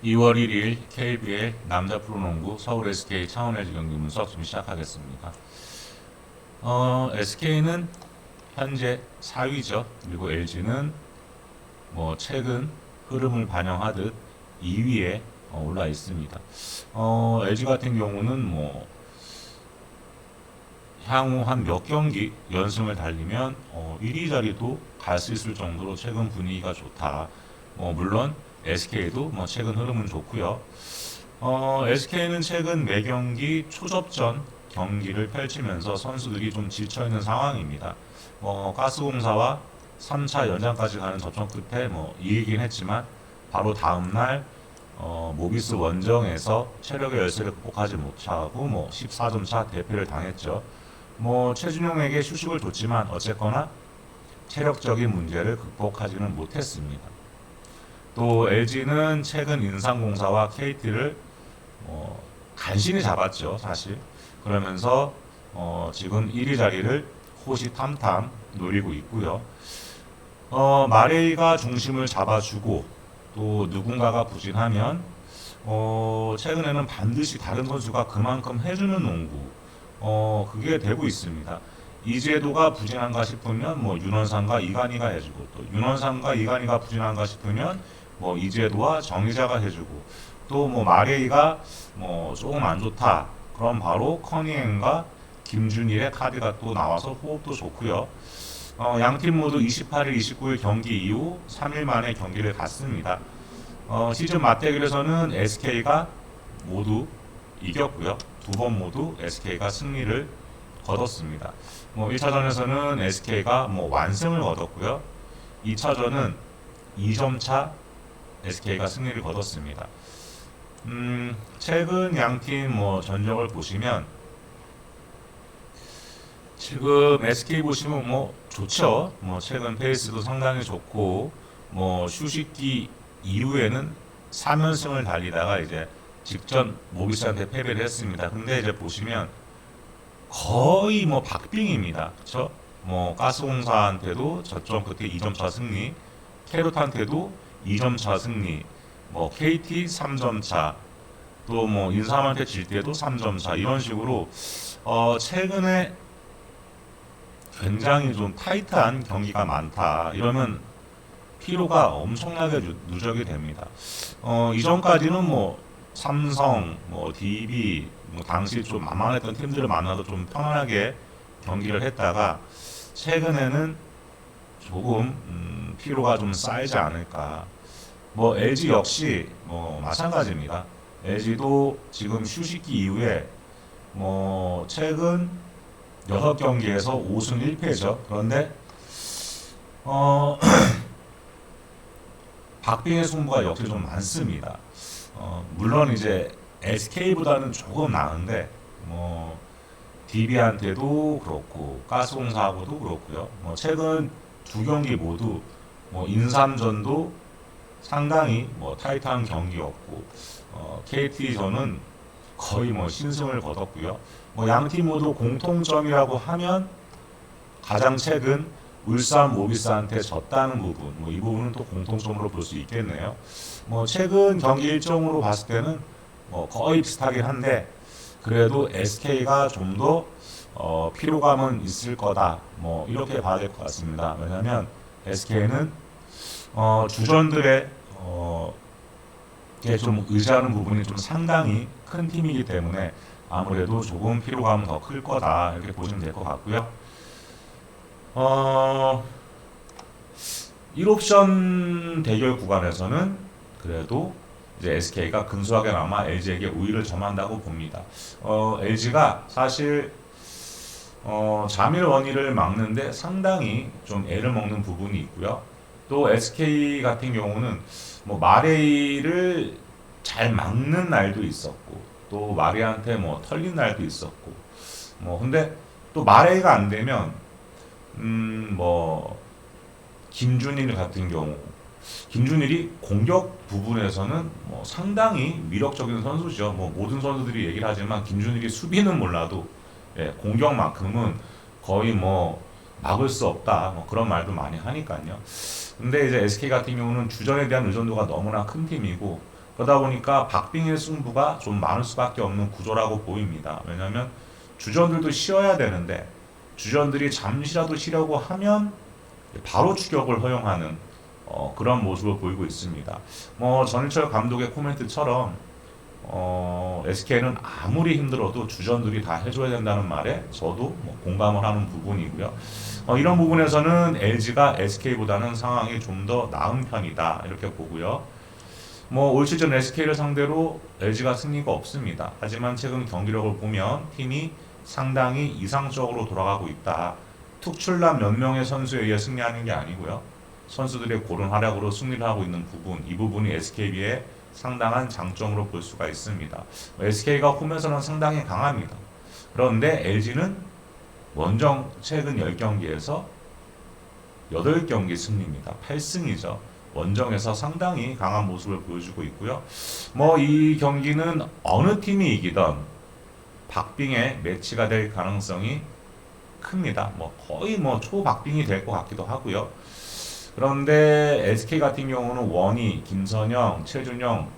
2월 1일 KBL 남자 프로농구 서울 SK 창원 LG 경기 분석 좀 시작하겠습니다. SK는 현재 4위죠. 그리고 LG는 뭐 최근 흐름을 반영하듯 2위에 올라 있습니다. LG 같은 경우는 뭐 향후 한 몇 경기 연승을 달리면 1위 자리도 갈 수 있을 정도로 최근 분위기가 좋다. 물론 SK도 뭐 최근 흐름은 좋고요. SK는 최근 매 경기 초접전 경기를 펼치면서 선수들이 좀 지쳐 있는 상황입니다. 가스공사와 3차 연장까지 가는 접전 끝에 이기긴 했지만 바로 다음 날 모비스 원정에서 체력의 열세를 극복하지 못하고 14점 차 대패를 당했죠. 최준용에게 휴식을 줬지만 어쨌거나 체력적인 문제를 극복하지는 못했습니다. 또 LG는 최근 인삼공사와 KT를 간신히 잡았죠, 사실. 그러면서 지금 1위 자리를 호시탐탐 노리고 있고요. 마레이가 중심을 잡아주고 또 누군가가 부진하면 최근에는 반드시 다른 선수가 그만큼 해주는 농구 그게 되고 있습니다. 이재도가 부진한가 싶으면 윤원상과 이간희가 해주고 또 윤원상과 이간희가 부진한가 싶으면 이재도와 정희자가 해주고 또 마레이가 조금 안 좋다 그럼 바로 커닝과 김준일의 카드가 또 나와서 호흡도 좋고요. 양팀 모두 28일, 29일 경기 이후 3일 만에 경기를 갔습니다. 시즌 맞대결에서는 SK가 모두 이겼고요. 두 번 모두 SK가 승리를 거뒀습니다. 1차전에서는 SK가 완승을 거뒀고요. 2차전은 2점 차 SK가 승리를 거뒀습니다. 최근 양팀 전적을 보시면 지금 SK 보시면 좋죠. 최근 페이스도 상당히 좋고 휴식기 이후에는 3연승을 달리다가 이제 직전 모비스한테 패배를 했습니다. 근데 이제 보시면 거의 박빙입니다. 그렇죠? 가스공사한테도 저점 끝에 2점 차 승리, 캐롯한테도 2점 차 승리, KT 3점 차, 또 인삼한테 질 때도 3점 차 이런 식으로 최근에 굉장히 좀 타이트한 경기가 많다. 이러면 피로가 엄청나게 누적이 됩니다. 이전까지는 삼성, DB, 당시 좀 만만했던 팀들을 만나도 좀 편안하게 경기를 했다가 최근에는 조금 피로가 좀 쌓이지 않을까. LG 역시 마찬가지입니다. LG도 지금 휴식기 이후에 최근 6경기에서 5승 1패죠. 그런데 박빙의 승부가 역시 좀 많습니다. 물론 이제 SK보다는 조금 나은데 DB한테도 그렇고 가스공사하고도 그렇고요. 최근 두 경기 모두 인삼전도 상당히 타이트한 경기였고 KT전은 거의 신승을 거뒀고요. 양팀 모두 공통점이라고 하면 가장 최근 울산 모비스한테 졌다는 부분, 이 부분은 또 공통점으로 볼 수 있겠네요. 최근 경기 일정으로 봤을 때는 거의 비슷하긴 한데 그래도 SK가 좀 더 피로감은 있을 거다. 이렇게 봐야 될 것 같습니다. 왜냐하면 SK는 주전들의 좀 의지하는 부분이 좀 상당히 큰 팀이기 때문에 아무래도 조금 피로감은 더 클 거다 이렇게 보시면 될 것 같고요. 1옵션 대결 구간에서는 그래도 이제 SK가 근소하게 남아 LG에게 우위를 점한다고 봅니다. LG가 사실 자밀 원희를 막는데 상당히 좀 애를 먹는 부분이 있고요. 또 SK 같은 경우는 마레이를 잘 막는 날도 있었고 또 마레이한테 털린 날도 있었고 근데 또 마레이가 안 되면 김준일 같은 경우 김준일이 공격 부분에서는 상당히 위력적인 선수죠. 모든 선수들이 얘기를 하지만 김준일이 수비는 몰라도 공격만큼은 거의 막을 수 없다 그런 말도 많이 하니까요. 근데 이제 SK 같은 경우는 주전에 대한 의존도가 너무나 큰 팀이고 그러다 보니까 박빙의 승부가 좀 많을 수밖에 없는 구조라고 보입니다. 왜냐하면 주전들도 쉬어야 되는데 주전들이 잠시라도 쉬려고 하면 바로 추격을 허용하는 그런 모습을 보이고 있습니다. 뭐 전일철 감독의 코멘트처럼 SK는 아무리 힘들어도 주전들이 다 해줘야 된다는 말에 저도 뭐 공감을 하는 부분이고요. 이런 부분에서는 LG가 SK보다는 상황이 좀 더 나은 편이다 이렇게 보고요. 뭐 올 시즌 SK를 상대로 LG가 승리가 없습니다. 하지만 최근 경기력을 보면 팀이 상당히 이상적으로 돌아가고 있다. 특출난 몇 명의 선수에 의해 승리하는 게 아니고요. 선수들의 고른 활약으로 승리를 하고 있는 부분, 이 부분이 SKB의 상당한 장점으로 볼 수가 있습니다. SK가 홈에서는 상당히 강합니다. 그런데 LG는 원정 최근 10경기에서 8경기 승리입니다. 8승이죠. 원정에서 상당히 강한 모습을 보여주고 있고요. 뭐 이 경기는 어느 팀이 이기던 박빙의 매치가 될 가능성이 큽니다. 뭐 거의 뭐 초박빙이 될 것 같기도 하고요. 그런데 SK 같은 경우는 원희, 김선영, 최준영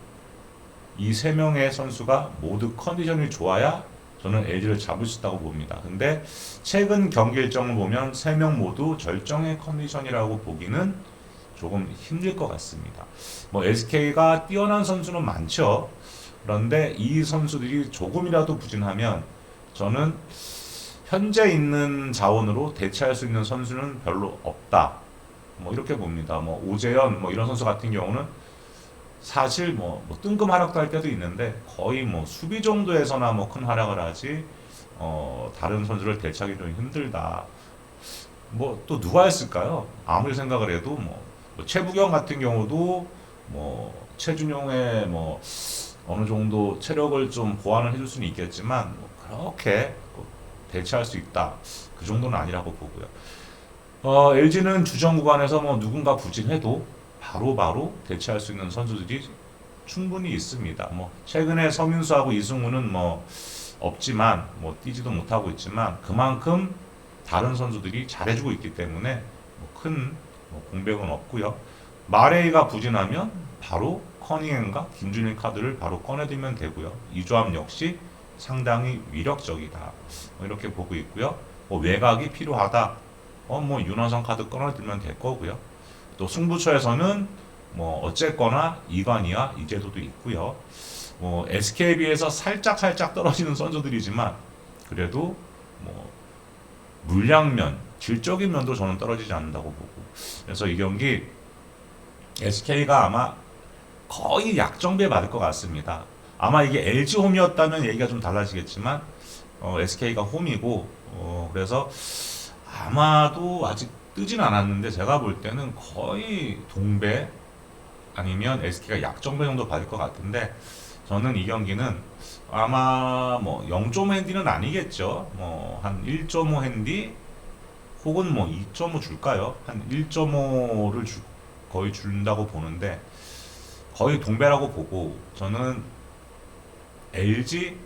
이 세 명의 선수가 모두 컨디션이 좋아야 저는 LG를 잡을 수 있다고 봅니다. 근데 최근 경기 일정을 보면 세 명 모두 절정의 컨디션이라고 보기는 조금 힘들 것 같습니다. 뭐 SK가 뛰어난 선수는 많죠. 그런데 이 선수들이 조금이라도 부진하면 저는 현재 있는 자원으로 대체할 수 있는 선수는 별로 없다. 뭐 이렇게 봅니다. 뭐 오재현 뭐 이런 선수 같은 경우는 사실 뭐 뜬금 활약도 할 때도 있는데 거의 뭐 수비 정도에서나 뭐 큰 활약을 하지 다른 선수를 대체하기 좀 힘들다. 뭐 또 누가 했을까요? 아무리 생각을 해도 뭐 최부경 같은 경우도 뭐 최준용의 뭐 어느 정도 체력을 좀 보완을 해줄 수는 있겠지만 뭐 그렇게 대체할 수 있다. 그 정도는 아니라고 보고요. LG는 주전 구간에서 뭐 누군가 부진해도 바로 대체할 수 있는 선수들이 충분히 있습니다. 뭐 최근에 서민수하고 이승우는 뭐 없지만 뭐 뛰지도 못하고 있지만 그만큼 다른 선수들이 잘해주고 있기 때문에 큰 공백은 없고요. 마레이가 부진하면 바로 커닝햄과 김준일 카드를 바로 꺼내들면 되고요. 이 조합 역시 상당히 위력적이다. 뭐 이렇게 보고 있고요. 뭐 외곽이 필요하다. 뭐 윤원성 카드 꺼내들면 될 거고요. 또 승부처에서는 뭐 어쨌거나 이관이와 이재도도 있고요. 뭐 SKB에서 살짝 떨어지는 선수들이지만 그래도 뭐 물량면, 질적인 면도 저는 떨어지지 않는다고 보고. 그래서 이 경기 SK가 아마 거의 약정배 받을 것 같습니다. 아마 이게 LG 홈이었다면 얘기가 좀 달라지겠지만 SK가 홈이고 그래서 아마도 아직 뜨진 않았는데 제가 볼 때는 거의 동배 아니면 SK가 약정배 정도 받을 것 같은데 저는 이 경기는 아마 뭐 0.5 핸디는 아니겠죠. 뭐 한 1.5 핸디 혹은 뭐 2.5 줄까요? 한 1.5를 거의 준다고 보는데 거의 동배라고 보고 저는 LG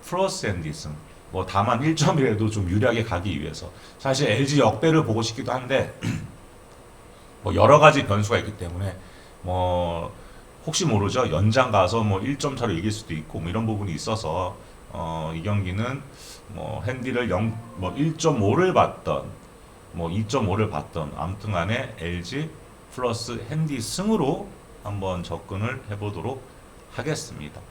플러스 핸디승 뭐 다만 1점이라도 좀 유리하게 가기 위해서 사실 LG 역배를 보고 싶기도 한데 뭐 여러 가지 변수가 있기 때문에 뭐 혹시 모르죠. 연장 가서 뭐 1점 차로 이길 수도 있고 뭐 이런 부분이 있어서 이 경기는 뭐 핸디를 1.5를 받던 뭐 2.5를 받던 아무튼 간에 LG 플러스 핸디 승으로 한번 접근을 해보도록 하겠습니다.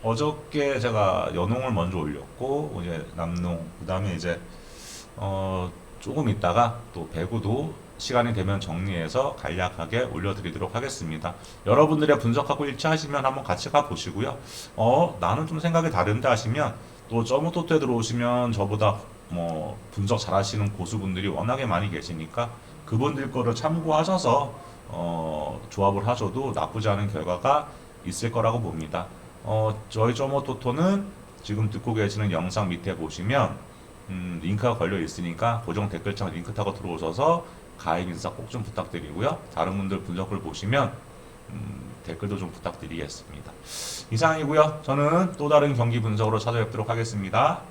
어저께 제가 연홍을 먼저 올렸고 이제 남농 그다음에 이제 조금 있다가 또 배구도 시간이 되면 정리해서 간략하게 올려드리도록 하겠습니다. 여러분들의 분석하고 일치하시면 한번 같이 가보시고요. 나는 좀 생각이 다른데 하시면 또 점오토토에 들어오시면 저보다 뭐 분석 잘하시는 고수분들이 워낙에 많이 계시니까 그분들 거를 참고하셔서 조합을 하셔도 나쁘지 않은 결과가 있을 거라고 봅니다. 저희 점오토토는 지금 듣고 계시는 영상 밑에 보시면 링크가 걸려 있으니까 고정 댓글창 링크 타고 들어오셔서 가입 인사 꼭 좀 부탁드리고요. 다른 분들 분석을 보시면 댓글도 좀 부탁드리겠습니다. 이상이고요. 저는 또 다른 경기 분석으로 찾아뵙도록 하겠습니다.